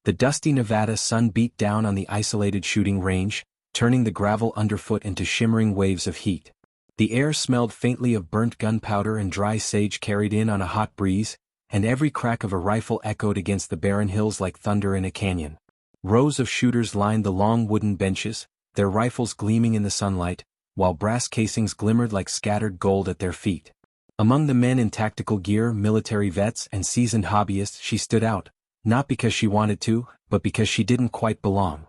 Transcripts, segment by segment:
The dusty Nevada sun beat down on the isolated shooting range, turning the gravel underfoot into shimmering waves of heat. The air smelled faintly of burnt gunpowder and dry sage carried in on a hot breeze, and every crack of a rifle echoed against the barren hills like thunder in a canyon. Rows of shooters lined the long wooden benches, their rifles gleaming in the sunlight, while brass casings glimmered like scattered gold at their feet. Among the men in tactical gear, military vets and seasoned hobbyists, she stood out, not because she wanted to, but because she didn't quite belong.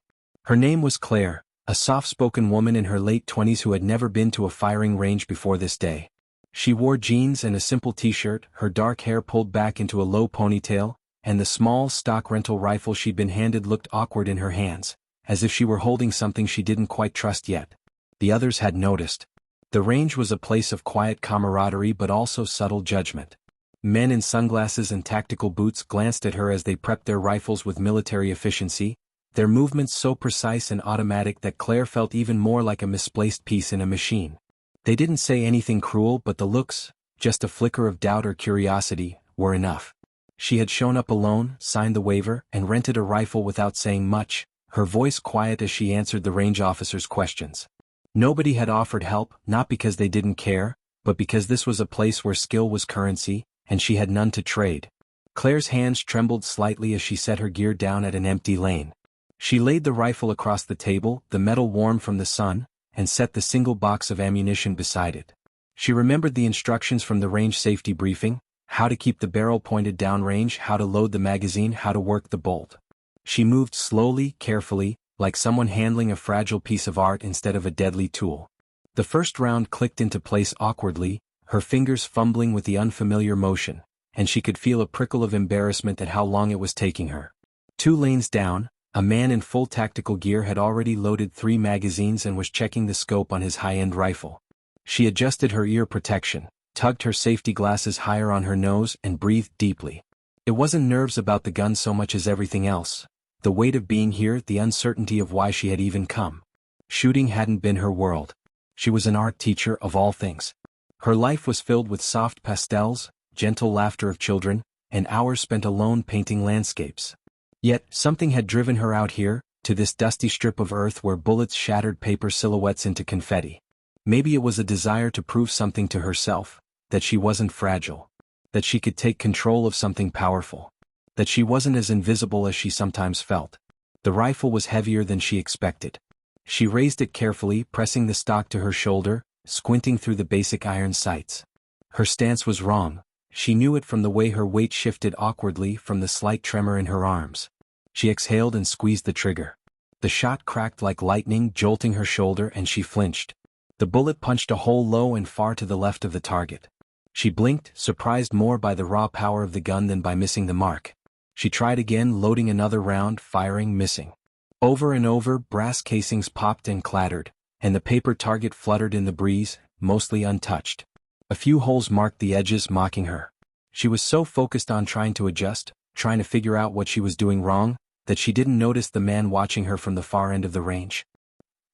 Her name was Claire, a soft-spoken woman in her late 20s who had never been to a firing range before this day. She wore jeans and a simple t-shirt, her dark hair pulled back into a low ponytail, and the small stock rental rifle she'd been handed looked awkward in her hands, as if she were holding something she didn't quite trust yet. The others had noticed. The range was a place of quiet camaraderie but also subtle judgment. Men in sunglasses and tactical boots glanced at her as they prepped their rifles with military efficiency, their movements so precise and automatic that Claire felt even more like a misplaced piece in a machine. They didn't say anything cruel, but the looks, just a flicker of doubt or curiosity, were enough. She had shown up alone, signed the waiver, and rented a rifle without saying much, her voice quiet as she answered the range officer's questions. Nobody had offered help, not because they didn't care, but because this was a place where skill was currency, and she had none to trade. Claire's hands trembled slightly as she set her gear down at an empty lane. She laid the rifle across the table, the metal warm from the sun, and set the single box of ammunition beside it. She remembered the instructions from the range safety briefing, how to keep the barrel pointed downrange, how to load the magazine, how to work the bolt. She moved slowly, carefully, like someone handling a fragile piece of art instead of a deadly tool. The first round clicked into place awkwardly, her fingers fumbling with the unfamiliar motion, and she could feel a prickle of embarrassment at how long it was taking her. 2 lanes down, a man in full tactical gear had already loaded 3 magazines and was checking the scope on his high-end rifle. She adjusted her ear protection, tugged her safety glasses higher on her nose, and breathed deeply. It wasn't nerves about the gun so much as everything else. The weight of being here, the uncertainty of why she had even come. Shooting hadn't been her world. She was an art teacher of all things. Her life was filled with soft pastels, gentle laughter of children, and hours spent alone painting landscapes. Yet, something had driven her out here, to this dusty strip of earth where bullets shattered paper silhouettes into confetti. Maybe it was a desire to prove something to herself, that she wasn't fragile, that she could take control of something powerful, that she wasn't as invisible as she sometimes felt. The rifle was heavier than she expected. She raised it carefully, pressing the stock to her shoulder, squinting through the basic iron sights. Her stance was wrong. She knew it from the way her weight shifted awkwardly, from the slight tremor in her arms. She exhaled and squeezed the trigger. The shot cracked like lightning, jolting her shoulder, and she flinched. The bullet punched a hole low and far to the left of the target. She blinked, surprised more by the raw power of the gun than by missing the mark. She tried again, loading another round, firing, missing. Over and over, brass casings popped and clattered, and the paper target fluttered in the breeze, mostly untouched. A few holes marked the edges, mocking her. She was so focused on trying to adjust, trying to figure out what she was doing wrong, that she didn't notice the man watching her from the far end of the range.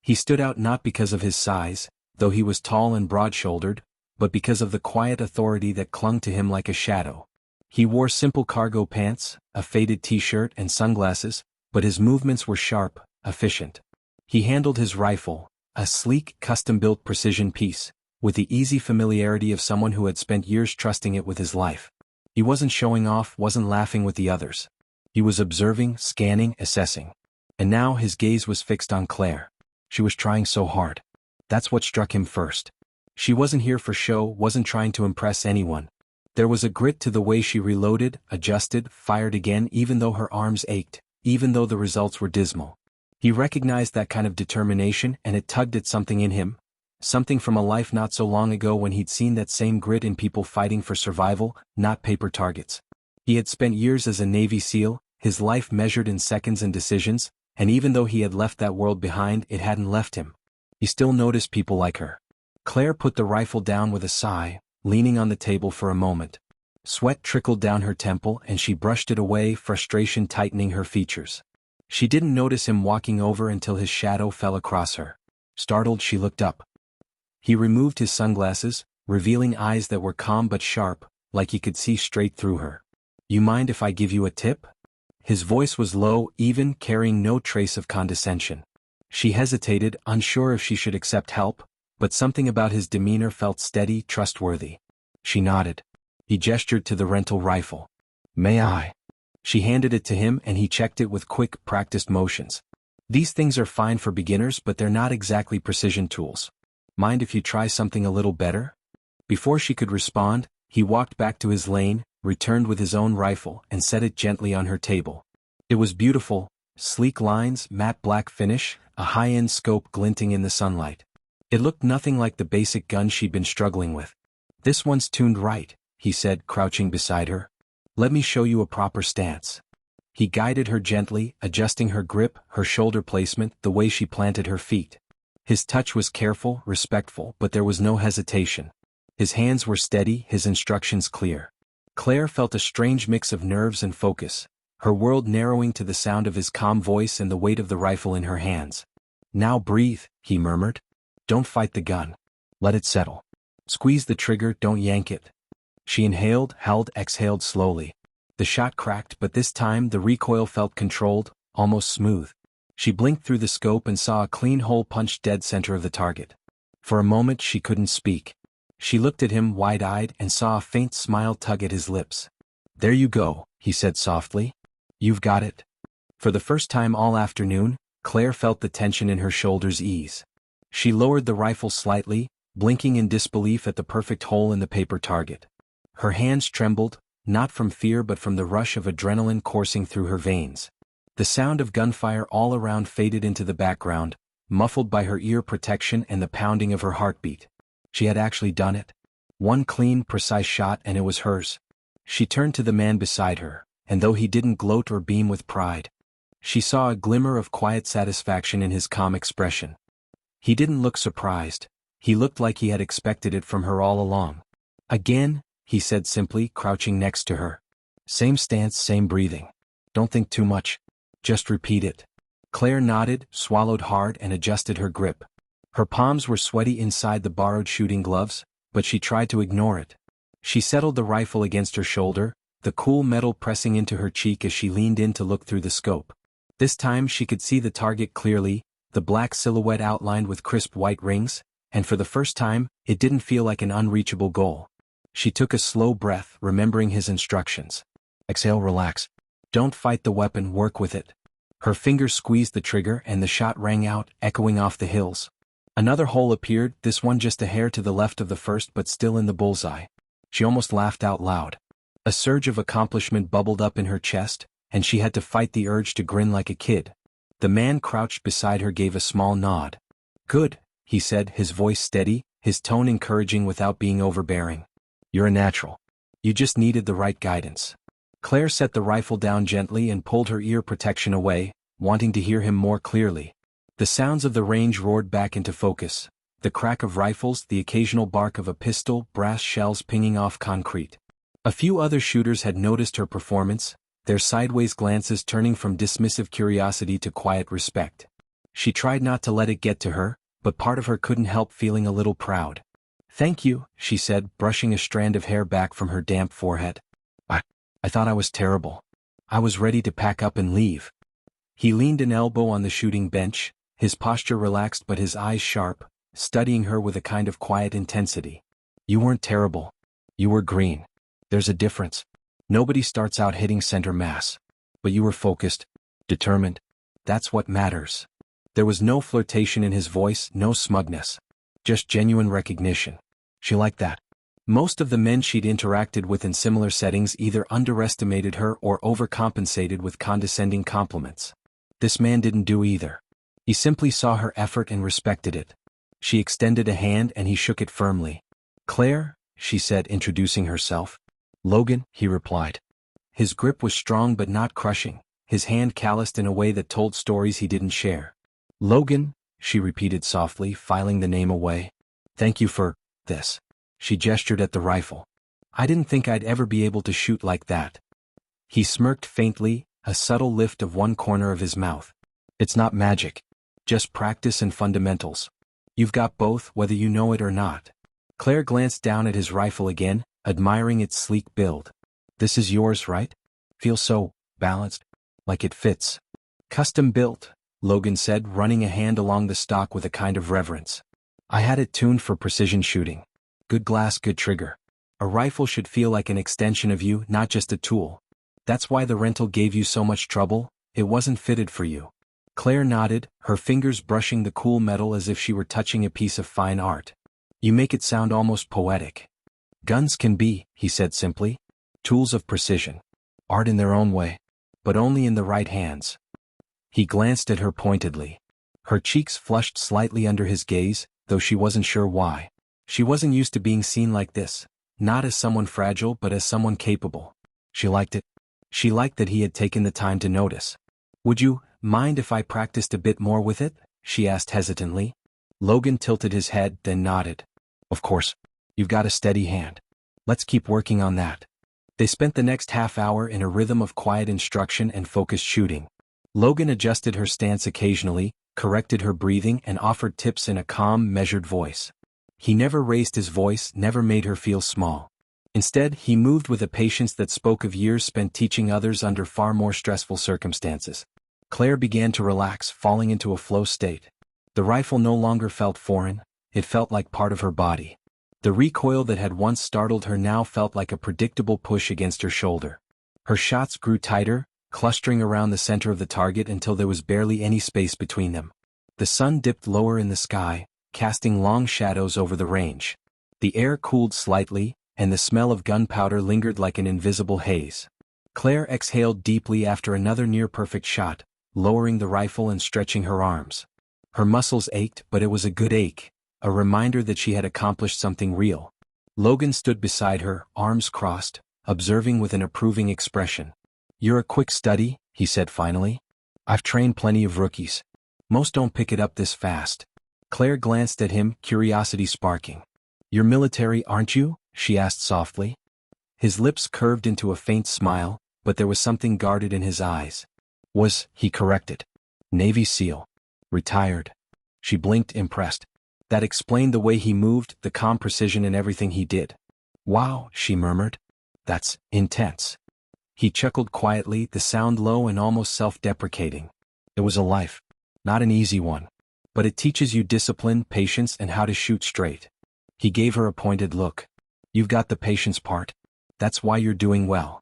He stood out not because of his size, though he was tall and broad-shouldered, but because of the quiet authority that clung to him like a shadow. He wore simple cargo pants, a faded t-shirt, and sunglasses, but his movements were sharp, efficient. He handled his rifle, a sleek, custom-built precision piece, with the easy familiarity of someone who had spent years trusting it with his life. He wasn't showing off, wasn't laughing with the others. He was observing, scanning, assessing. And now his gaze was fixed on Claire. She was trying so hard. That's what struck him first. She wasn't here for show, wasn't trying to impress anyone. There was a grit to the way she reloaded, adjusted, fired again, even though her arms ached, even though the results were dismal. He recognized that kind of determination, and it tugged at something in him. Something from a life not so long ago when he'd seen that same grit in people fighting for survival, not paper targets. He had spent years as a Navy SEAL, his life measured in seconds and decisions, and even though he had left that world behind, it hadn't left him. He still noticed people like her. Claire put the rifle down with a sigh, leaning on the table for a moment. Sweat trickled down her temple and she brushed it away, frustration tightening her features. She didn't notice him walking over until his shadow fell across her. Startled, she looked up. He removed his sunglasses, revealing eyes that were calm but sharp, like he could see straight through her. "You mind if I give you a tip?" His voice was low, even, carrying no trace of condescension. She hesitated, unsure if she should accept help, but something about his demeanor felt steady, trustworthy. She nodded. He gestured to the rental rifle. "May I?" She handed it to him and he checked it with quick, practiced motions. "These things are fine for beginners, but they're not exactly precision tools. Mind if you try something a little better?" Before she could respond, he walked back to his lane, returned with his own rifle, and set it gently on her table. It was beautiful, sleek lines, matte black finish, a high-end scope glinting in the sunlight. It looked nothing like the basic gun she'd been struggling with. "This one's tuned right," he said, crouching beside her. "Let me show you a proper stance." He guided her gently, adjusting her grip, her shoulder placement, the way she planted her feet. His touch was careful, respectful, but there was no hesitation. His hands were steady, his instructions clear. Claire felt a strange mix of nerves and focus, her world narrowing to the sound of his calm voice and the weight of the rifle in her hands. "Now breathe," he murmured. "Don't fight the gun. Let it settle. Squeeze the trigger, don't yank it." She inhaled, held, exhaled slowly. The shot cracked, but this time the recoil felt controlled, almost smooth. She blinked through the scope and saw a clean hole punched dead center of the target. For a moment she couldn't speak. She looked at him wide-eyed and saw a faint smile tug at his lips. "There you go," he said softly. "You've got it." For the first time all afternoon, Claire felt the tension in her shoulders ease. She lowered the rifle slightly, blinking in disbelief at the perfect hole in the paper target. Her hands trembled, not from fear but from the rush of adrenaline coursing through her veins. The sound of gunfire all around faded into the background, muffled by her ear protection and the pounding of her heartbeat. She had actually done it. One clean, precise shot and it was hers. She turned to the man beside her, and though he didn't gloat or beam with pride, she saw a glimmer of quiet satisfaction in his calm expression. He didn't look surprised. He looked like he had expected it from her all along. "Again," he said simply, crouching next to her. "Same stance, same breathing. Don't think too much. Just repeat it." Claire nodded, swallowed hard and adjusted her grip. Her palms were sweaty inside the borrowed shooting gloves, but she tried to ignore it. She settled the rifle against her shoulder, the cool metal pressing into her cheek as she leaned in to look through the scope. This time she could see the target clearly, the black silhouette outlined with crisp white rings, and for the first time, it didn't feel like an unreachable goal. She took a slow breath, remembering his instructions. "Exhale, relax. Don't fight the weapon, work with it." Her fingers squeezed the trigger and the shot rang out, echoing off the hills. Another hole appeared, this one just a hair to the left of the first but still in the bullseye. She almost laughed out loud. A surge of accomplishment bubbled up in her chest, and she had to fight the urge to grin like a kid. The man crouched beside her gave a small nod. "Good," he said, his voice steady, his tone encouraging without being overbearing. "You're a natural. You just needed the right guidance." Claire set the rifle down gently and pulled her ear protection away, wanting to hear him more clearly. The sounds of the range roared back into focus. The crack of rifles, the occasional bark of a pistol, brass shells pinging off concrete. A few other shooters had noticed her performance, their sideways glances turning from dismissive curiosity to quiet respect. She tried not to let it get to her, but part of her couldn't help feeling a little proud. "Thank you," she said, brushing a strand of hair back from her damp forehead. I thought I was terrible. I was ready to pack up and leave." He leaned an elbow on the shooting bench, his posture relaxed but his eyes sharp, studying her with a kind of quiet intensity. "You weren't terrible. You were green. There's a difference. Nobody starts out hitting center mass. But you were focused, determined. That's what matters." There was no flirtation in his voice, no smugness. Just genuine recognition. She liked that. Most of the men she'd interacted with in similar settings either underestimated her or overcompensated with condescending compliments. This man didn't do either. He simply saw her effort and respected it. She extended a hand and he shook it firmly. "Claire," she said, introducing herself. "Logan," he replied. His grip was strong but not crushing, his hand calloused in a way that told stories he didn't share. "Logan," she repeated softly, filing the name away. "Thank you for this." She gestured at the rifle. "I didn't think I'd ever be able to shoot like that." He smirked faintly, a subtle lift of one corner of his mouth. "It's not magic. Just practice and fundamentals. You've got both, whether you know it or not." Claire glanced down at his rifle again, admiring its sleek build. "This is yours, right? Feels so balanced." Like it fits. Custom built, Logan said, running a hand along the stock with a kind of reverence. I had it tuned for precision shooting. Good glass, good trigger. A rifle should feel like an extension of you, not just a tool. That's why the rental gave you so much trouble. It wasn't fitted for you. Claire nodded, her fingers brushing the cool metal as if she were touching a piece of fine art. You make it sound almost poetic. Guns can be, he said simply, tools of precision. Art in their own way. But only in the right hands. He glanced at her pointedly. Her cheeks flushed slightly under his gaze, though she wasn't sure why. She wasn't used to being seen like this, not as someone fragile but as someone capable. She liked it. She liked that he had taken the time to notice. Would you mind if I practiced a bit more with it? She asked hesitantly. Logan tilted his head, then nodded. Of course. You've got a steady hand. Let's keep working on that. They spent the next half hour in a rhythm of quiet instruction and focused shooting. Logan adjusted her stance occasionally, corrected her breathing, and offered tips in a calm, measured voice. He never raised his voice, never made her feel small. Instead, he moved with a patience that spoke of years spent teaching others under far more stressful circumstances. Claire began to relax, falling into a flow state. The rifle no longer felt foreign, it felt like part of her body. The recoil that had once startled her now felt like a predictable push against her shoulder. Her shots grew tighter, clustering around the center of the target until there was barely any space between them. The sun dipped lower in the sky, casting long shadows over the range. The air cooled slightly, and the smell of gunpowder lingered like an invisible haze. Claire exhaled deeply after another near-perfect shot, lowering the rifle and stretching her arms. Her muscles ached, but it was a good ache, a reminder that she had accomplished something real. Logan stood beside her, arms crossed, observing with an approving expression. You're a quick study, he said finally. I've trained plenty of rookies. Most don't pick it up this fast. Claire glanced at him, curiosity sparking. You're military, aren't you? She asked softly. His lips curved into a faint smile, but there was something guarded in his eyes. He corrected. Navy SEAL. Retired. She blinked, impressed. That explained the way he moved, the calm precision in everything he did. Wow, she murmured. That's intense. He chuckled quietly, the sound low and almost self-deprecating. It was a life. Not an easy one. But it teaches you discipline, patience, and how to shoot straight. He gave her a pointed look. You've got the patience part. That's why you're doing well.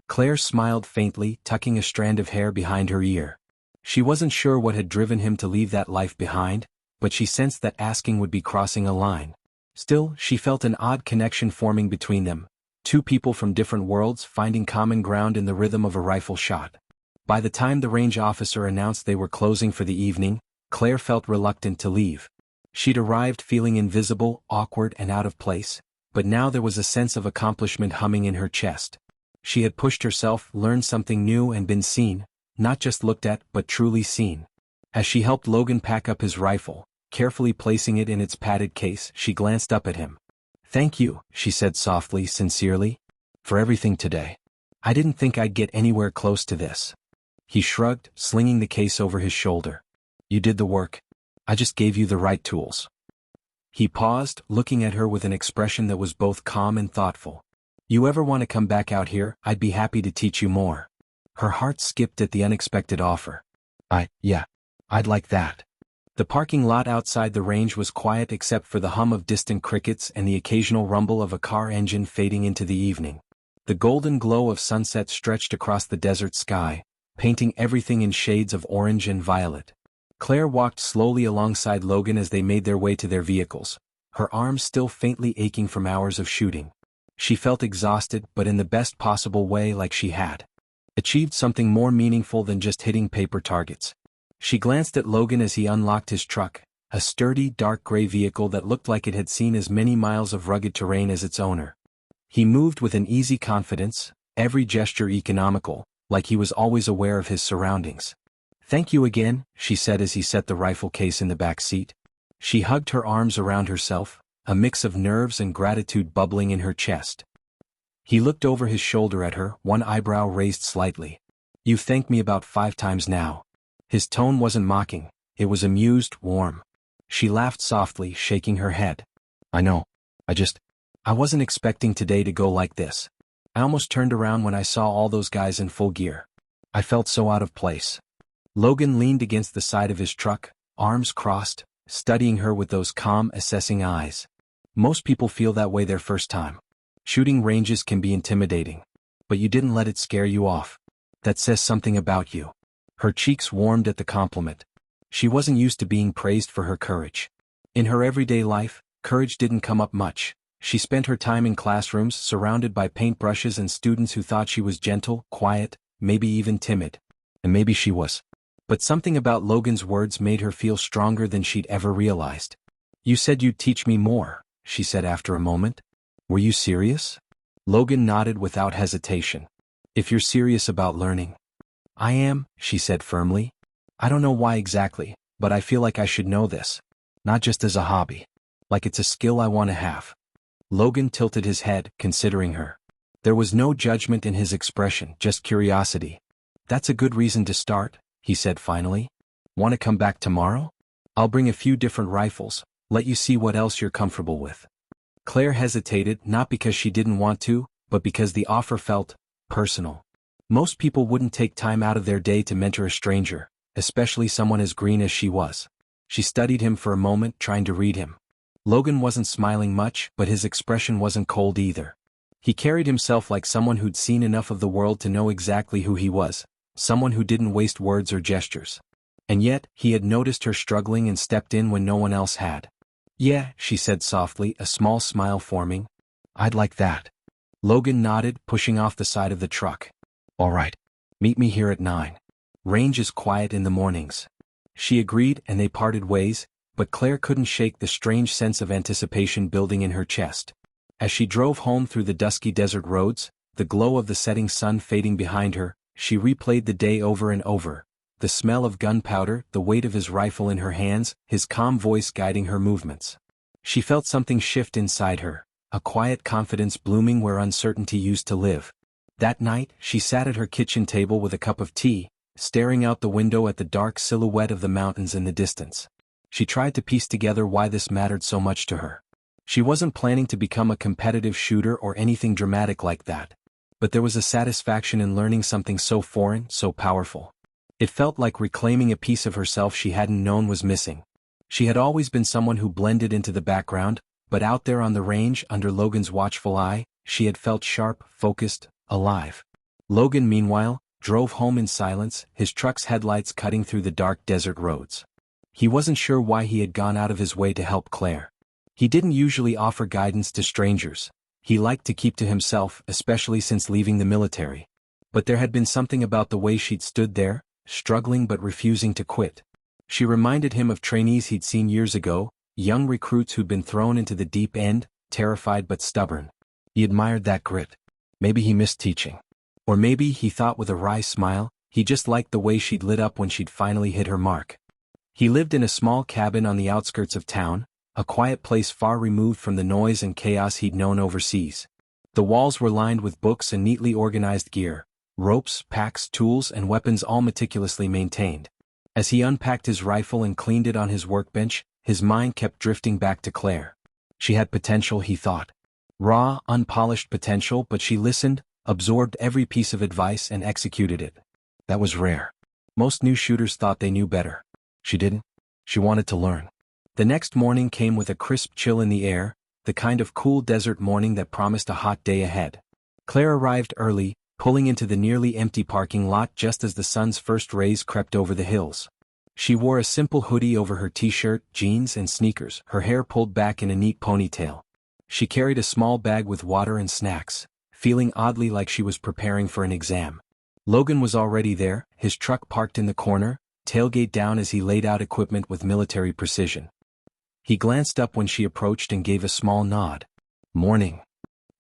Claire smiled faintly, tucking a strand of hair behind her ear. She wasn't sure what had driven him to leave that life behind, but she sensed that asking would be crossing a line. Still, she felt an odd connection forming between them, two people from different worlds finding common ground in the rhythm of a rifle shot. By the time the range officer announced they were closing for the evening, Claire felt reluctant to leave. She'd arrived feeling invisible, awkward, and out of place, but now there was a sense of accomplishment humming in her chest. She had pushed herself, learned something new, and been seen, not just looked at, but truly seen. As she helped Logan pack up his rifle, carefully placing it in its padded case, she glanced up at him. Thank you, she said softly, sincerely, for everything today. I didn't think I'd get anywhere close to this. He shrugged, slinging the case over his shoulder. You did the work. I just gave you the right tools. He paused, looking at her with an expression that was both calm and thoughtful. You ever want to come back out here? I'd be happy to teach you more. Her heart skipped at the unexpected offer. Yeah, I'd like that. The parking lot outside the range was quiet except for the hum of distant crickets and the occasional rumble of a car engine fading into the evening. The golden glow of sunset stretched across the desert sky, painting everything in shades of orange and violet. Claire walked slowly alongside Logan as they made their way to their vehicles, her arms still faintly aching from hours of shooting. She felt exhausted, but in the best possible way, like she had achieved something more meaningful than just hitting paper targets. She glanced at Logan as he unlocked his truck, a sturdy, dark gray vehicle that looked like it had seen as many miles of rugged terrain as its owner. He moved with an easy confidence, every gesture economical, like he was always aware of his surroundings. Thank you again, she said as he set the rifle case in the back seat. She hugged her arms around herself, a mix of nerves and gratitude bubbling in her chest. He looked over his shoulder at her, one eyebrow raised slightly. You've thanked me about 5 times now. His tone wasn't mocking, it was amused, warm. She laughed softly, shaking her head. I know. I wasn't expecting today to go like this. I almost turned around when I saw all those guys in full gear. I felt so out of place. Logan leaned against the side of his truck, arms crossed, studying her with those calm, assessing eyes. Most people feel that way their first time. Shooting ranges can be intimidating. But you didn't let it scare you off. That says something about you. Her cheeks warmed at the compliment. She wasn't used to being praised for her courage. In her everyday life, courage didn't come up much. She spent her time in classrooms surrounded by paintbrushes and students who thought she was gentle, quiet, maybe even timid. And maybe she was. But something about Logan's words made her feel stronger than she'd ever realized. "You said you'd teach me more," she said after a moment. "Were you serious?" Logan nodded without hesitation. "If you're serious about learning." "I am," she said firmly. "I don't know why exactly, but I feel like I should know this. Not just as a hobby. Like it's a skill I want to have." Logan tilted his head, considering her. There was no judgment in his expression, just curiosity. "That's a good reason to start," he said finally. "Want to come back tomorrow? I'll bring a few different rifles, let you see what else you're comfortable with." Claire hesitated, not because she didn't want to, but because the offer felt personal. Most people wouldn't take time out of their day to mentor a stranger, especially someone as green as she was. She studied him for a moment, trying to read him. Logan wasn't smiling much, but his expression wasn't cold either. He carried himself like someone who'd seen enough of the world to know exactly who he was, someone who didn't waste words or gestures. And yet, he had noticed her struggling and stepped in when no one else had. "Yeah," she said softly, a small smile forming. "I'd like that." Logan nodded, pushing off the side of the truck. "All right. Meet me here at 9. Range is quiet in the mornings." She agreed, and they parted ways, but Claire couldn't shake the strange sense of anticipation building in her chest. As she drove home through the dusky desert roads, the glow of the setting sun fading behind her, she replayed the day over and over. The smell of gunpowder, the weight of his rifle in her hands, his calm voice guiding her movements. She felt something shift inside her, a quiet confidence blooming where uncertainty used to live. That night, she sat at her kitchen table with a cup of tea, staring out the window at the dark silhouette of the mountains in the distance. She tried to piece together why this mattered so much to her. She wasn't planning to become a competitive shooter or anything dramatic like that. But there was a satisfaction in learning something so foreign, so powerful. It felt like reclaiming a piece of herself she hadn't known was missing. She had always been someone who blended into the background, but out there on the range, under Logan's watchful eye, she had felt sharp, focused, alive. Logan, meanwhile, drove home in silence, his truck's headlights cutting through the dark desert roads. He wasn't sure why he had gone out of his way to help Claire. He didn't usually offer guidance to strangers. He liked to keep to himself, especially since leaving the military. But there had been something about the way she'd stood there, struggling but refusing to quit. She reminded him of trainees he'd seen years ago, young recruits who'd been thrown into the deep end, terrified but stubborn. He admired that grit. Maybe he missed teaching. Or maybe, he thought with a wry smile, he just liked the way she'd lit up when she'd finally hit her mark. He lived in a small cabin on the outskirts of town, a quiet place far removed from the noise and chaos he'd known overseas. The walls were lined with books and neatly organized gear, ropes, packs, tools, and weapons all meticulously maintained. As he unpacked his rifle and cleaned it on his workbench, his mind kept drifting back to Claire. She had potential, he thought. Raw, unpolished potential, but she listened, absorbed every piece of advice and executed it. That was rare. Most new shooters thought they knew better. She didn't. She wanted to learn. The next morning came with a crisp chill in the air, the kind of cool desert morning that promised a hot day ahead. Claire arrived early, pulling into the nearly empty parking lot just as the sun's first rays crept over the hills. She wore a simple hoodie over her t-shirt, jeans, and sneakers, her hair pulled back in a neat ponytail. She carried a small bag with water and snacks, feeling oddly like she was preparing for an exam. Logan was already there, his truck parked in the corner, tailgate down as he laid out equipment with military precision. He glanced up when she approached and gave a small nod. "Morning."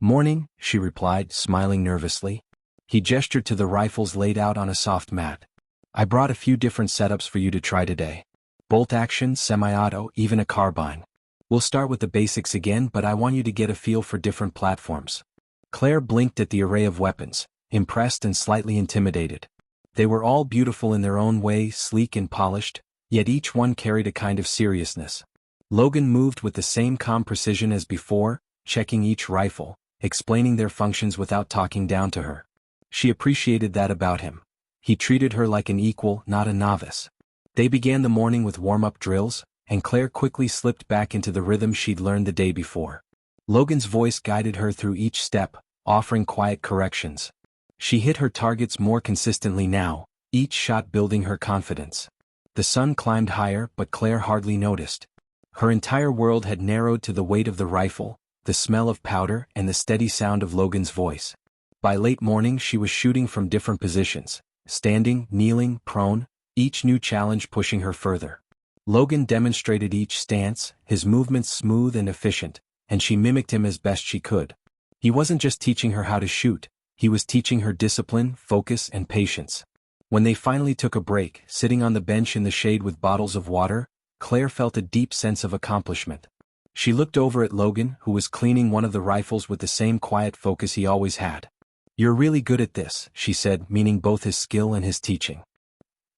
"Morning," she replied, smiling nervously. He gestured to the rifles laid out on a soft mat. "I brought a few different setups for you to try today. Bolt action, semi-auto, even a carbine. We'll start with the basics again, but I want you to get a feel for different platforms." Claire blinked at the array of weapons, impressed and slightly intimidated. They were all beautiful in their own way, sleek and polished, yet each one carried a kind of seriousness. Logan moved with the same calm precision as before, checking each rifle, explaining their functions without talking down to her. She appreciated that about him. He treated her like an equal, not a novice. They began the morning with warm-up drills, and Claire quickly slipped back into the rhythm she'd learned the day before. Logan's voice guided her through each step, offering quiet corrections. She hit her targets more consistently now, each shot building her confidence. The sun climbed higher, but Claire hardly noticed. Her entire world had narrowed to the weight of the rifle, the smell of powder, and the steady sound of Logan's voice. By late morning she was shooting from different positions, standing, kneeling, prone, each new challenge pushing her further. Logan demonstrated each stance, his movements smooth and efficient, and she mimicked him as best she could. He wasn't just teaching her how to shoot, he was teaching her discipline, focus, and patience. When they finally took a break, sitting on the bench in the shade with bottles of water, Claire felt a deep sense of accomplishment. She looked over at Logan, who was cleaning one of the rifles with the same quiet focus he always had. "You're really good at this," she said, meaning both his skill and his teaching.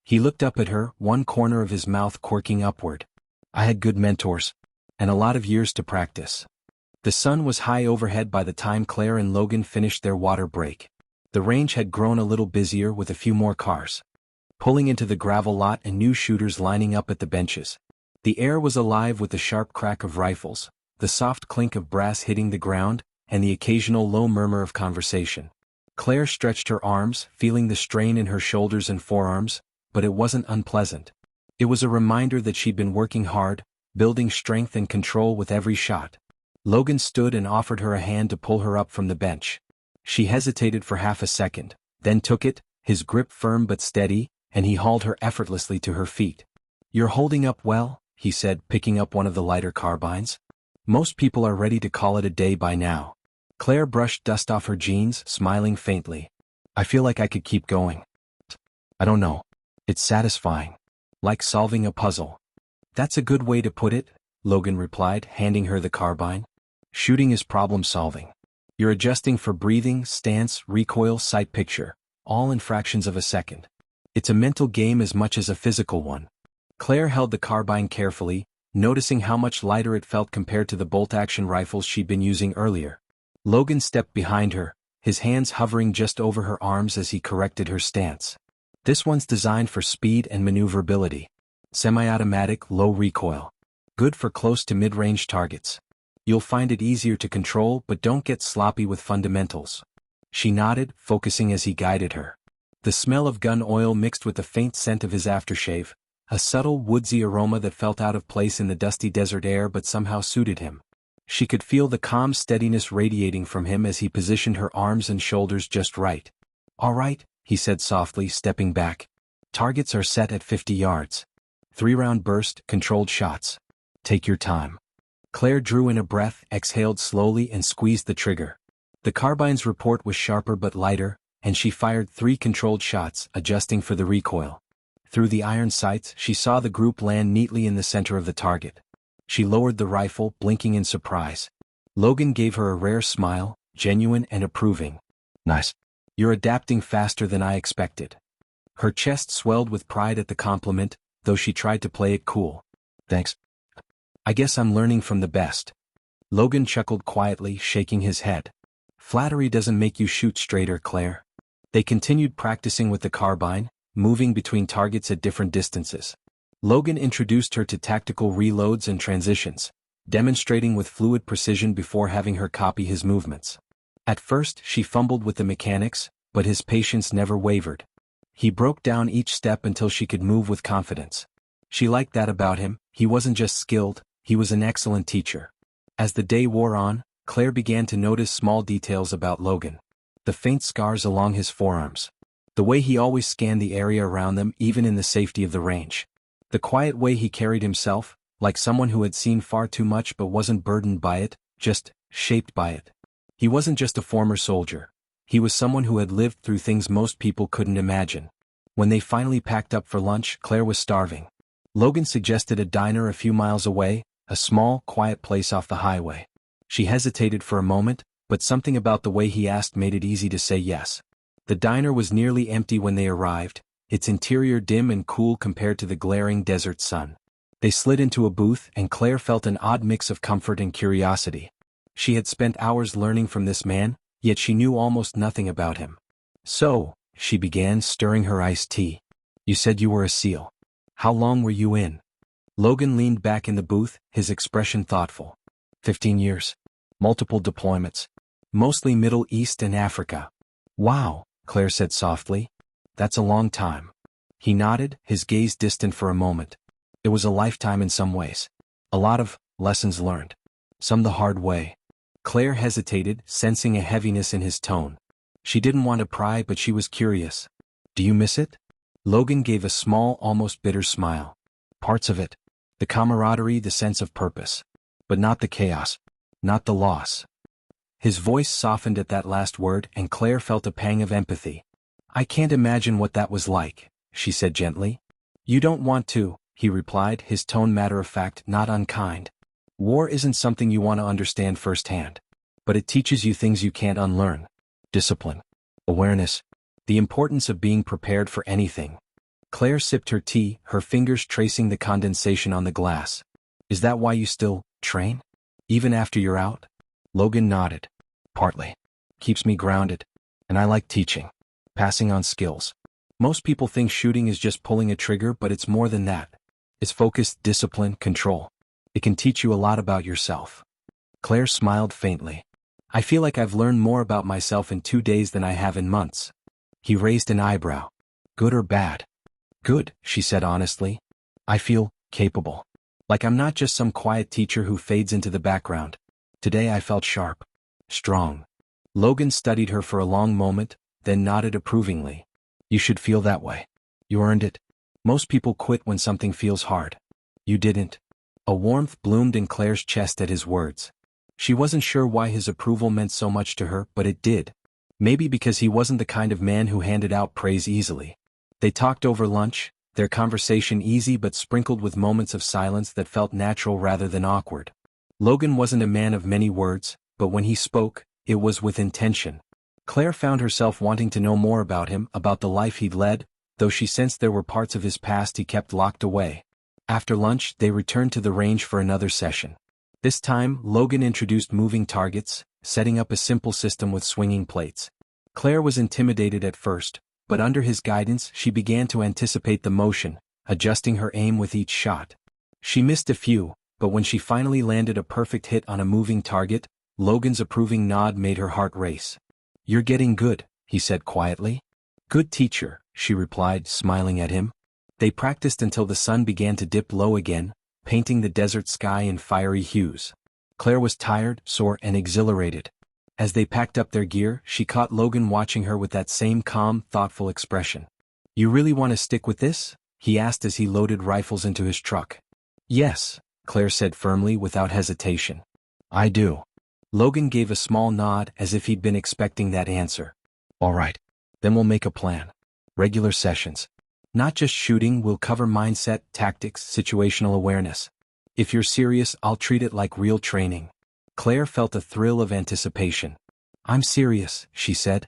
He looked up at her, one corner of his mouth quirking upward. "I had good mentors. And a lot of years to practice." The sun was high overhead by the time Claire and Logan finished their water break. The range had grown a little busier with a few more cars pulling into the gravel lot and new shooters lining up at the benches. The air was alive with the sharp crack of rifles, the soft clink of brass hitting the ground, and the occasional low murmur of conversation. Claire stretched her arms, feeling the strain in her shoulders and forearms, but it wasn't unpleasant. It was a reminder that she'd been working hard, building strength and control with every shot. Logan stood and offered her a hand to pull her up from the bench. She hesitated for half a second, then took it, his grip firm but steady, and he hauled her effortlessly to her feet. "You're holding up well," he said, picking up one of the lighter carbines. "Most people are ready to call it a day by now." Claire brushed dust off her jeans, smiling faintly. "I feel like I could keep going. I don't know. It's satisfying. Like solving a puzzle." "That's a good way to put it," Logan replied, handing her the carbine. "Shooting is problem solving. You're adjusting for breathing, stance, recoil, sight picture, all in fractions of a second. It's a mental game as much as a physical one." Claire held the carbine carefully, noticing how much lighter it felt compared to the bolt-action rifles she'd been using earlier. Logan stepped behind her, his hands hovering just over her arms as he corrected her stance. "This one's designed for speed and maneuverability. Semi-automatic, low recoil. Good for close to mid-range targets. You'll find it easier to control, but don't get sloppy with fundamentals." She nodded, focusing as he guided her. The smell of gun oil mixed with the faint scent of his aftershave, a subtle woodsy aroma that felt out of place in the dusty desert air but somehow suited him. She could feel the calm steadiness radiating from him as he positioned her arms and shoulders just right. "All right," he said softly, stepping back. "Targets are set at 50 yards. 3-round burst, controlled shots. Take your time." Claire drew in a breath, exhaled slowly and squeezed the trigger. The carbine's report was sharper but lighter, and she fired 3 controlled shots, adjusting for the recoil. Through the iron sights, she saw the group land neatly in the center of the target. She lowered the rifle, blinking in surprise. Logan gave her a rare smile, genuine and approving. "Nice. You're adapting faster than I expected." Her chest swelled with pride at the compliment, though she tried to play it cool. "Thanks. I guess I'm learning from the best." Logan chuckled quietly, shaking his head. "Flattery doesn't make you shoot straighter, Claire." They continued practicing with the carbine, moving between targets at different distances. Logan introduced her to tactical reloads and transitions, demonstrating with fluid precision before having her copy his movements. At first, she fumbled with the mechanics, but his patience never wavered. He broke down each step until she could move with confidence. She liked that about him. He wasn't just skilled, he was an excellent teacher. As the day wore on, Claire began to notice small details about Logan. The faint scars along his forearms. The way he always scanned the area around them even in the safety of the range. The quiet way he carried himself, like someone who had seen far too much but wasn't burdened by it, just shaped by it. He wasn't just a former soldier. He was someone who had lived through things most people couldn't imagine. When they finally packed up for lunch, Claire was starving. Logan suggested a diner a few miles away, a small, quiet place off the highway. She hesitated for a moment, but something about the way he asked made it easy to say yes. The diner was nearly empty when they arrived, its interior dim and cool compared to the glaring desert sun. They slid into a booth and Claire felt an odd mix of comfort and curiosity. She had spent hours learning from this man, yet she knew almost nothing about him. "So," she began, stirring her iced tea. You said you were a SEAL. How long were you in? Logan leaned back in the booth, his expression thoughtful. 15 years. Multiple deployments. Mostly Middle East and Africa. Wow, Claire said softly. That's a long time. He nodded, his gaze distant for a moment. It was a lifetime in some ways. A lot of lessons learned. Some the hard way. Claire hesitated, sensing a heaviness in his tone. She didn't want to pry, but she was curious. Do you miss it? Logan gave a small, almost bitter smile. Parts of it. The camaraderie, the sense of purpose. But not the chaos. Not the loss. His voice softened at that last word, and Claire felt a pang of empathy. I can't imagine what that was like, she said gently. You don't want to, he replied, his tone matter-of-fact, not unkind. War isn't something you want to understand firsthand. But it teaches you things you can't unlearn. Discipline. Awareness. The importance of being prepared for anything. Claire sipped her tea, her fingers tracing the condensation on the glass. Is that why you still train? Even after you're out? Logan nodded. Partly. Keeps me grounded. And I like teaching. Passing on skills. Most people think shooting is just pulling a trigger, but it's more than that. It's focus, discipline, control. It can teach you a lot about yourself. Claire smiled faintly. I feel like I've learned more about myself in 2 days than I have in months. He raised an eyebrow. Good or bad? Good, she said honestly. I feel capable. Like I'm not just some quiet teacher who fades into the background. Today I felt sharp. Strong. Logan studied her for a long moment, then nodded approvingly. You should feel that way. You earned it. Most people quit when something feels hard. You didn't. A warmth bloomed in Claire's chest at his words. She wasn't sure why his approval meant so much to her, but it did. Maybe because he wasn't the kind of man who handed out praise easily. They talked over lunch, their conversation easy but sprinkled with moments of silence that felt natural rather than awkward. Logan wasn't a man of many words, but when he spoke, it was with intention. Claire found herself wanting to know more about him, about the life he'd led, though she sensed there were parts of his past he kept locked away. After lunch, they returned to the range for another session. This time, Logan introduced moving targets, setting up a simple system with swinging plates. Claire was intimidated at first, but under his guidance she began to anticipate the motion, adjusting her aim with each shot. She missed a few, but when she finally landed a perfect hit on a moving target, Logan's approving nod made her heart race. You're getting good, he said quietly. Good teacher, she replied, smiling at him. They practiced until the sun began to dip low again, painting the desert sky in fiery hues. Claire was tired, sore, and exhilarated. As they packed up their gear, she caught Logan watching her with that same calm, thoughtful expression. You really want to stick with this? He asked as he loaded rifles into his truck. Yes, Claire said firmly without hesitation. I do. Logan gave a small nod as if he'd been expecting that answer. All right. Then we'll make a plan. Regular sessions. Not just shooting, we'll cover mindset, tactics, situational awareness. If you're serious, I'll treat it like real training. Claire felt a thrill of anticipation. I'm serious, she said.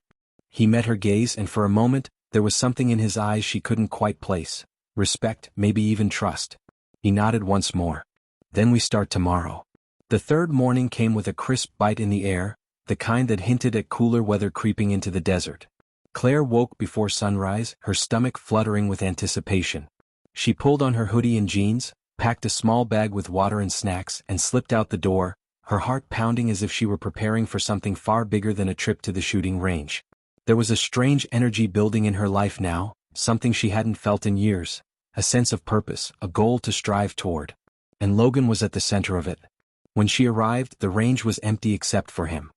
He met her gaze, and for a moment, there was something in his eyes she couldn't quite place. Respect, maybe even trust. He nodded once more. Then we start tomorrow. The third morning came with a crisp bite in the air, the kind that hinted at cooler weather creeping into the desert. Claire woke before sunrise, her stomach fluttering with anticipation. She pulled on her hoodie and jeans, packed a small bag with water and snacks, and slipped out the door, her heart pounding as if she were preparing for something far bigger than a trip to the shooting range. There was a strange energy building in her life now, something she hadn't felt in years, a sense of purpose, a goal to strive toward. And Logan was at the center of it. When she arrived, the range was empty except for him.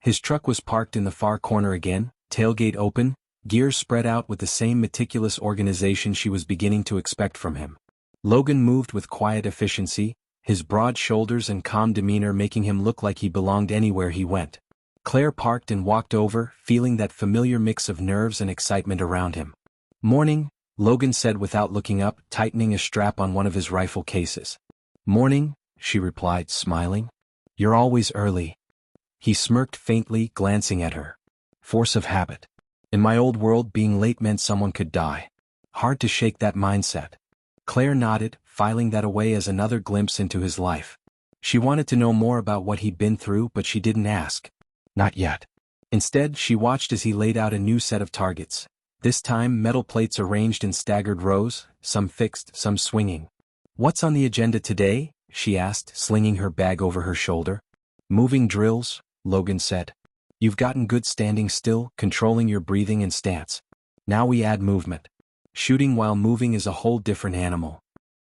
His truck was parked in the far corner again, tailgate open, gears spread out with the same meticulous organization she was beginning to expect from him. Logan moved with quiet efficiency, his broad shoulders and calm demeanor making him look like he belonged anywhere he went. Claire parked and walked over, feeling that familiar mix of nerves and excitement around him. Morning, Logan said without looking up, tightening a strap on one of his rifle cases. Morning, she replied, smiling. You're always early. He smirked faintly, glancing at her. Force of habit. In my old world, being late meant someone could die. Hard to shake that mindset. Claire nodded, filing that away as another glimpse into his life. She wanted to know more about what he'd been through, but she didn't ask. Not yet. Instead, she watched as he laid out a new set of targets. This time metal plates arranged in staggered rows, some fixed, some swinging. "What's on the agenda today?" she asked, slinging her bag over her shoulder. "Moving drills," Logan said. "You've gotten good standing still, controlling your breathing and stance. Now we add movement. Shooting while moving is a whole different animal."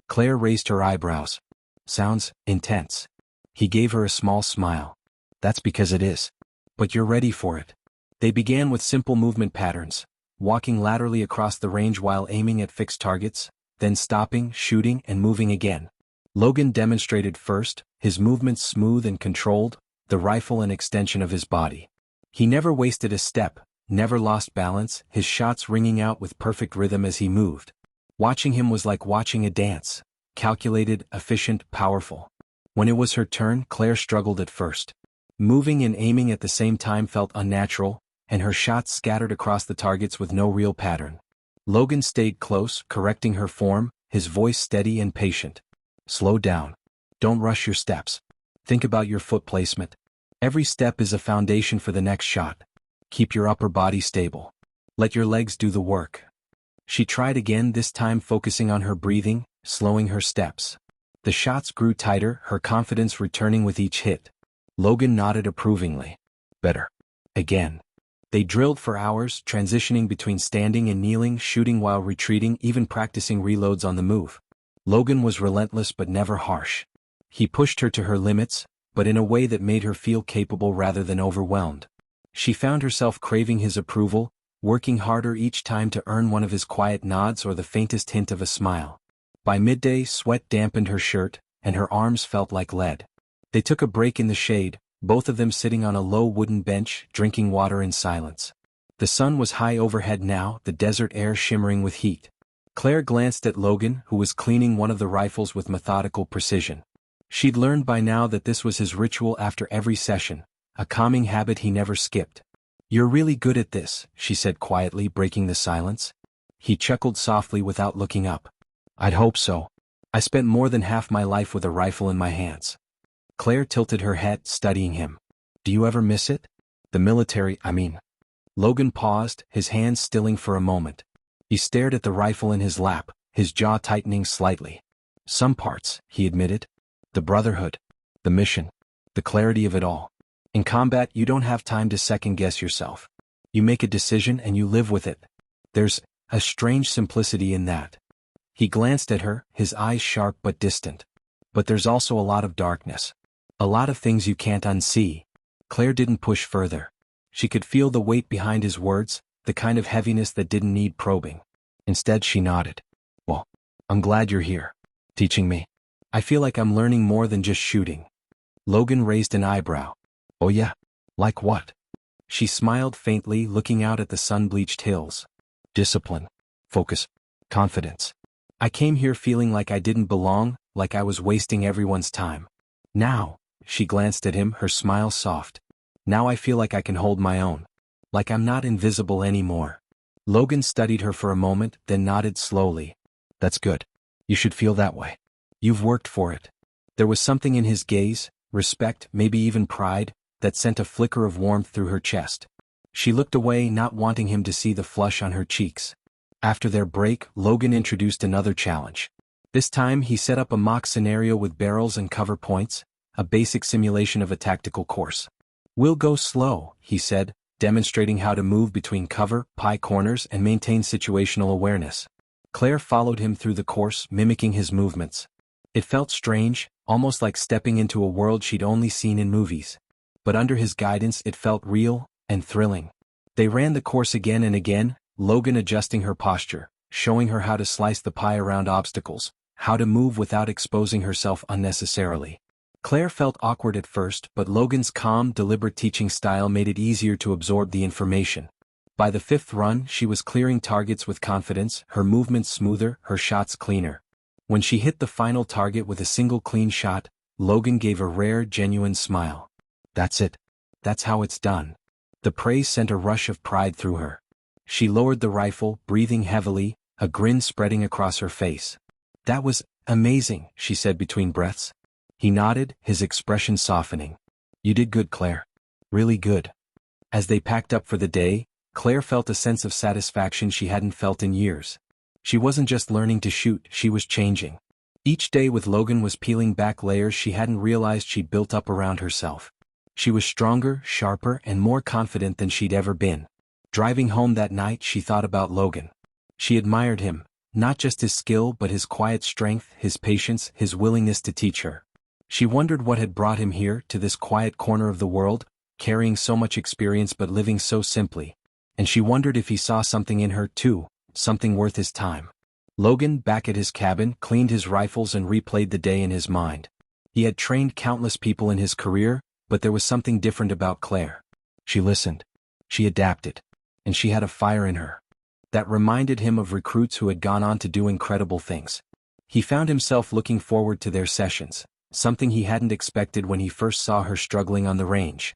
Claire raised her eyebrows. "Sounds intense." He gave her a small smile. "That's because it is. But you're ready for it." They began with simple movement patterns, walking laterally across the range while aiming at fixed targets, then stopping, shooting, and moving again. Logan demonstrated first, his movements smooth and controlled, the rifle an extension of his body. He never wasted a step, never lost balance, his shots ringing out with perfect rhythm as he moved. Watching him was like watching a dance, calculated, efficient, powerful. When it was her turn, Claire struggled at first. Moving and aiming at the same time felt unnatural, and her shots scattered across the targets with no real pattern. Logan stayed close, correcting her form, his voice steady and patient. "Slow down. Don't rush your steps. Think about your foot placement. Every step is a foundation for the next shot. Keep your upper body stable. Let your legs do the work." She tried again, this time focusing on her breathing, slowing her steps. The shots grew tighter, her confidence returning with each hit. Logan nodded approvingly. "Better. Again." They drilled for hours, transitioning between standing and kneeling, shooting while retreating, even practicing reloads on the move. Logan was relentless but never harsh. He pushed her to her limits, but in a way that made her feel capable rather than overwhelmed. She found herself craving his approval, working harder each time to earn one of his quiet nods or the faintest hint of a smile. By midday, sweat dampened her shirt, and her arms felt like lead. They took a break in the shade, both of them sitting on a low wooden bench, drinking water in silence. The sun was high overhead now, the desert air shimmering with heat. Claire glanced at Logan, who was cleaning one of the rifles with methodical precision. She'd learned by now that this was his ritual after every session, a calming habit he never skipped. "You're really good at this," she said quietly, breaking the silence. He chuckled softly without looking up. "I'd hope so. I spent more than half my life with a rifle in my hands." Claire tilted her head, studying him. "Do you ever miss it? The military, I mean." Logan paused, his hands stilling for a moment. He stared at the rifle in his lap, his jaw tightening slightly. "Some parts," he admitted. "The brotherhood. The mission. The clarity of it all. In combat you don't have time to second-guess yourself. You make a decision and you live with it. There's a strange simplicity in that." He glanced at her, his eyes sharp but distant. "But there's also a lot of darkness. A lot of things you can't unsee." Claire didn't push further. She could feel the weight behind his words, the kind of heaviness that didn't need probing. Instead she nodded. "Well, I'm glad you're here. Teaching me. I feel like I'm learning more than just shooting." Logan raised an eyebrow. "Oh yeah? Like what?" She smiled faintly, looking out at the sun-bleached hills. "Discipline. Focus. Confidence. I came here feeling like I didn't belong, like I was wasting everyone's time. Now," she glanced at him, her smile soft. "Now I feel like I can hold my own. Like I'm not invisible anymore." Logan studied her for a moment, then nodded slowly. "That's good. You should feel that way. You've worked for it." There was something in his gaze, respect, maybe even pride, that sent a flicker of warmth through her chest. She looked away, not wanting him to see the flush on her cheeks. After their break, Logan introduced another challenge. This time he set up a mock scenario with barrels and cover points, a basic simulation of a tactical course. "We'll go slow," he said, demonstrating how to move between cover, pie corners and maintain situational awareness. Claire followed him through the course, mimicking his movements. It felt strange, almost like stepping into a world she'd only seen in movies. But under his guidance it felt real and thrilling. They ran the course again and again, Logan adjusting her posture, showing her how to slice the pie around obstacles, how to move without exposing herself unnecessarily. Claire felt awkward at first, but Logan's calm, deliberate teaching style made it easier to absorb the information. By the fifth run, she was clearing targets with confidence, her movements smoother, her shots cleaner. When she hit the final target with a single clean shot, Logan gave a rare, genuine smile. "That's it. That's how it's done." The praise sent a rush of pride through her. She lowered the rifle, breathing heavily, a grin spreading across her face. "That was amazing," she said between breaths. He nodded, his expression softening. "You did good, Claire. Really good." As they packed up for the day, Claire felt a sense of satisfaction she hadn't felt in years. She wasn't just learning to shoot, she was changing. Each day with Logan was peeling back layers she hadn't realized she'd built up around herself. She was stronger, sharper, and more confident than she'd ever been. Driving home that night, she thought about Logan. She admired him, not just his skill but his quiet strength, his patience, his willingness to teach her. She wondered what had brought him here, to this quiet corner of the world, carrying so much experience but living so simply. And she wondered if he saw something in her too, something worth his time. Logan, back at his cabin, cleaned his rifles and replayed the day in his mind. He had trained countless people in his career, but there was something different about Claire. She listened. She adapted. And she had a fire in her that reminded him of recruits who had gone on to do incredible things. He found himself looking forward to their sessions, something he hadn't expected when he first saw her struggling on the range.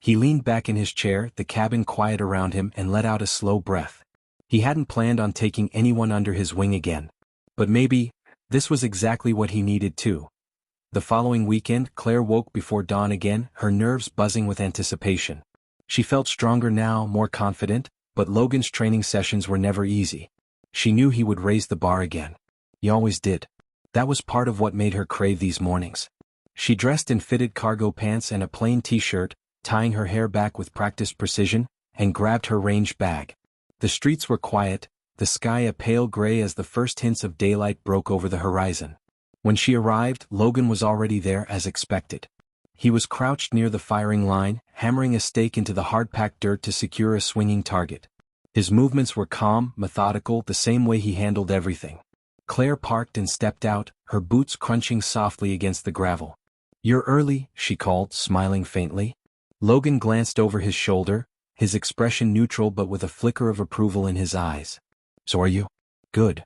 He leaned back in his chair, the cabin quiet around him, and let out a slow breath. He hadn't planned on taking anyone under his wing again. But maybe, this was exactly what he needed too. The following weekend, Claire woke before dawn again, her nerves buzzing with anticipation. She felt stronger now, more confident, but Logan's training sessions were never easy. She knew he would raise the bar again. He always did. That was part of what made her crave these mornings. She dressed in fitted cargo pants and a plain t-shirt, tying her hair back with practiced precision, and grabbed her range bag. The streets were quiet, the sky a pale gray as the first hints of daylight broke over the horizon. When she arrived, Logan was already there as expected. He was crouched near the firing line, hammering a stake into the hard-packed dirt to secure a swinging target. His movements were calm, methodical, the same way he handled everything. Claire parked and stepped out, her boots crunching softly against the gravel. "You're early," she called, smiling faintly. Logan glanced over his shoulder, his expression neutral but with a flicker of approval in his eyes. "So are you?" "Good."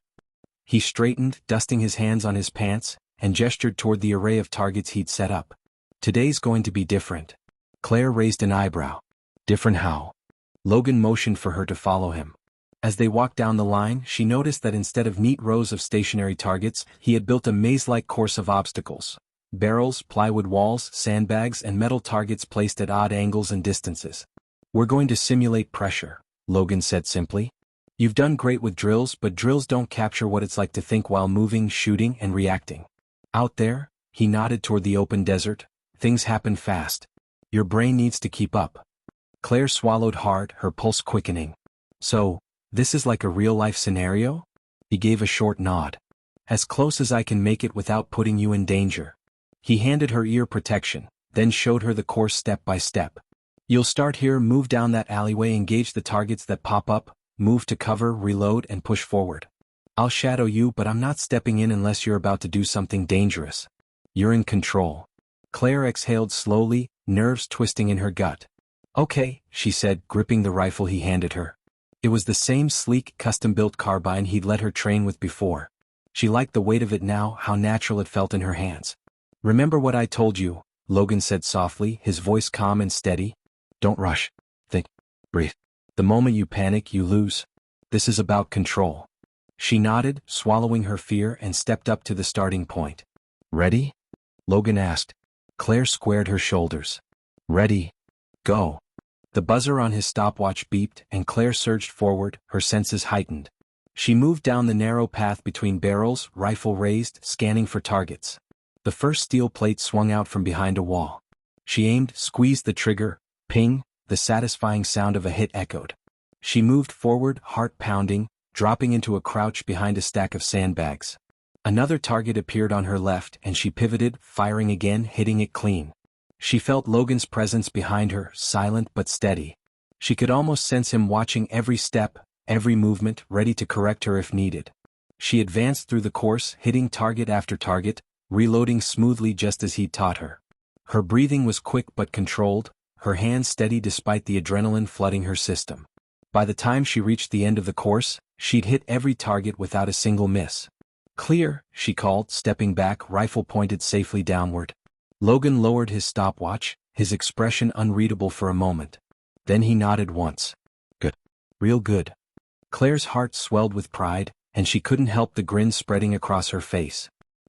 He straightened, dusting his hands on his pants, and gestured toward the array of targets he'd set up. "Today's going to be different." Claire raised an eyebrow. "Different how?" Logan motioned for her to follow him. As they walked down the line, she noticed that instead of neat rows of stationary targets, he had built a maze-like course of obstacles. Barrels, plywood walls, sandbags, and metal targets placed at odd angles and distances. "We're going to simulate pressure," Logan said simply. "You've done great with drills, but drills don't capture what it's like to think while moving, shooting, and reacting. Out there," he nodded toward the open desert, "things happen fast. Your brain needs to keep up." Claire swallowed hard, her pulse quickening. "So, this is like a real-life scenario?" He gave a short nod. "As close as I can make it without putting you in danger." He handed her ear protection, then showed her the course step by step. "You'll start here, move down that alleyway, engage the targets that pop up, move to cover, reload, and push forward. I'll shadow you, but I'm not stepping in unless you're about to do something dangerous. You're in control." Claire exhaled slowly, nerves twisting in her gut. "Okay," she said, gripping the rifle he handed her. It was the same sleek, custom-built carbine he'd let her train with before. She liked the weight of it now, how natural it felt in her hands. "Remember what I told you," Logan said softly, his voice calm and steady. "Don't rush. Think. Breathe. The moment you panic, you lose. This is about control." She nodded, swallowing her fear, and stepped up to the starting point. "Ready?" Logan asked. Claire squared her shoulders. "Ready. Go." The buzzer on his stopwatch beeped, and Claire surged forward, her senses heightened. She moved down the narrow path between barrels, rifle raised, scanning for targets. The first steel plate swung out from behind a wall. She aimed, squeezed the trigger, ping, the satisfying sound of a hit echoed. She moved forward, heart pounding, dropping into a crouch behind a stack of sandbags. Another target appeared on her left, and she pivoted, firing again, hitting it clean. She felt Logan's presence behind her, silent but steady. She could almost sense him watching every step, every movement, ready to correct her if needed. She advanced through the course, hitting target after target, reloading smoothly just as he'd taught her. Her breathing was quick but controlled, her hands steady despite the adrenaline flooding her system. By the time she reached the end of the course, she'd hit every target without a single miss. "Clear," she called, stepping back, rifle pointed safely downward. Logan lowered his stopwatch, his expression unreadable for a moment. Then he nodded once. "Good. Real good." Claire's heart swelled with pride, and she couldn't help the grin spreading across her face.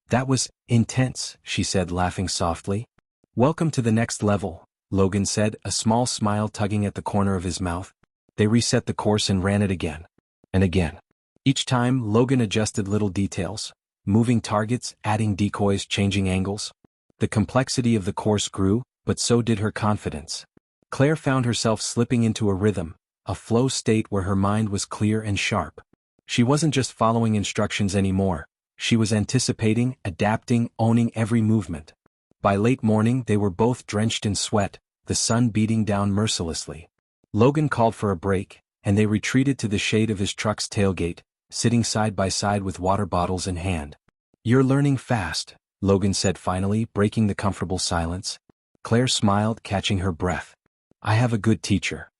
"That was intense," she said, laughing softly. "Welcome to the next level," Logan said, a small smile tugging at the corner of his mouth. They reset the course and ran it again. And again. Each time, Logan adjusted little details, moving targets, adding decoys, changing angles. The complexity of the course grew, but so did her confidence. Claire found herself slipping into a rhythm, a flow state where her mind was clear and sharp. She wasn't just following instructions anymore. She was anticipating, adapting, owning every movement. By late morning they were both drenched in sweat, the sun beating down mercilessly. Logan called for a break, and they retreated to the shade of his truck's tailgate, sitting side by side with water bottles in hand. "You're learning fast," Logan said finally, breaking the comfortable silence. Claire smiled, catching her breath. "I have a good teacher."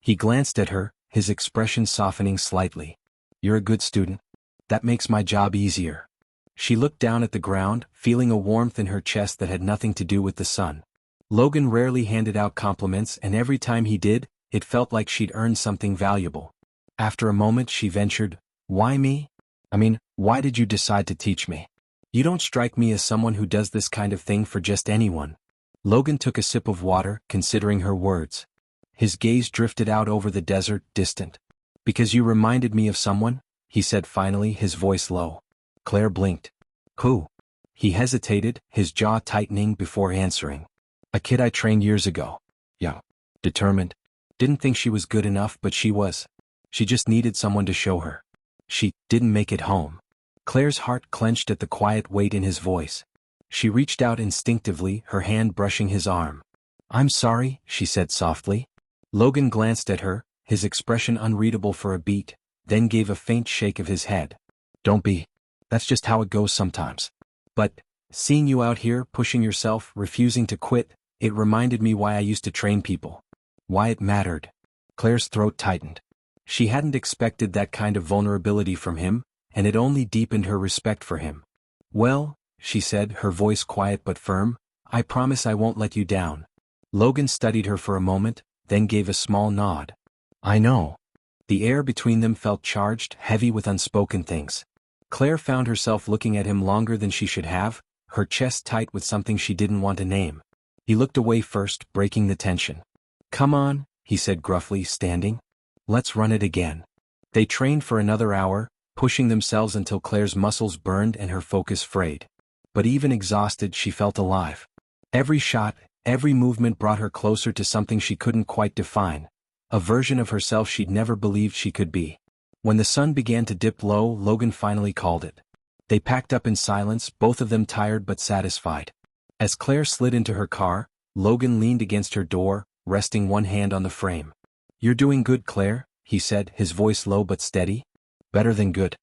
He glanced at her, his expression softening slightly. "You're a good student. That makes my job easier." She looked down at the ground, feeling a warmth in her chest that had nothing to do with the sun. Logan rarely handed out compliments, and every time he did, it felt like she'd earned something valuable. After a moment she ventured, "Why me? I mean, why did you decide to teach me? You don't strike me as someone who does this kind of thing for just anyone." Logan took a sip of water, considering her words. His gaze drifted out over the desert, distant. "Because you reminded me of someone," he said finally, his voice low. Claire blinked. "Who?" He hesitated, his jaw tightening before answering. "A kid I trained years ago. Young. Determined. Didn't think she was good enough, but she was. She just needed someone to show her. She didn't make it home." Claire's heart clenched at the quiet weight in his voice. She reached out instinctively, her hand brushing his arm. "I'm sorry," she said softly. Logan glanced at her, his expression unreadable for a beat, then gave a faint shake of his head. "Don't be. That's just how it goes sometimes. But, seeing you out here, pushing yourself, refusing to quit, it reminded me why I used to train people. Why it mattered." Claire's throat tightened. She hadn't expected that kind of vulnerability from him, and it only deepened her respect for him. "Well," she said, her voice quiet but firm, "I promise I won't let you down." Logan studied her for a moment, then gave a small nod. "I know." The air between them felt charged, heavy with unspoken things. Claire found herself looking at him longer than she should have, her chest tight with something she didn't want to name. He looked away first, breaking the tension. "Come on," he said gruffly, standing. "Let's run it again." They trained for another hour, pushing themselves until Claire's muscles burned and her focus frayed. But even exhausted, she felt alive. Every shot, every movement brought her closer to something she couldn't quite define, a version of herself she'd never believed she could be. When the sun began to dip low, Logan finally called it. They packed up in silence, both of them tired but satisfied. As Claire slid into her car, Logan leaned against her door, resting one hand on the frame. "You're doing good, Claire," he said, his voice low but steady. "Better than good."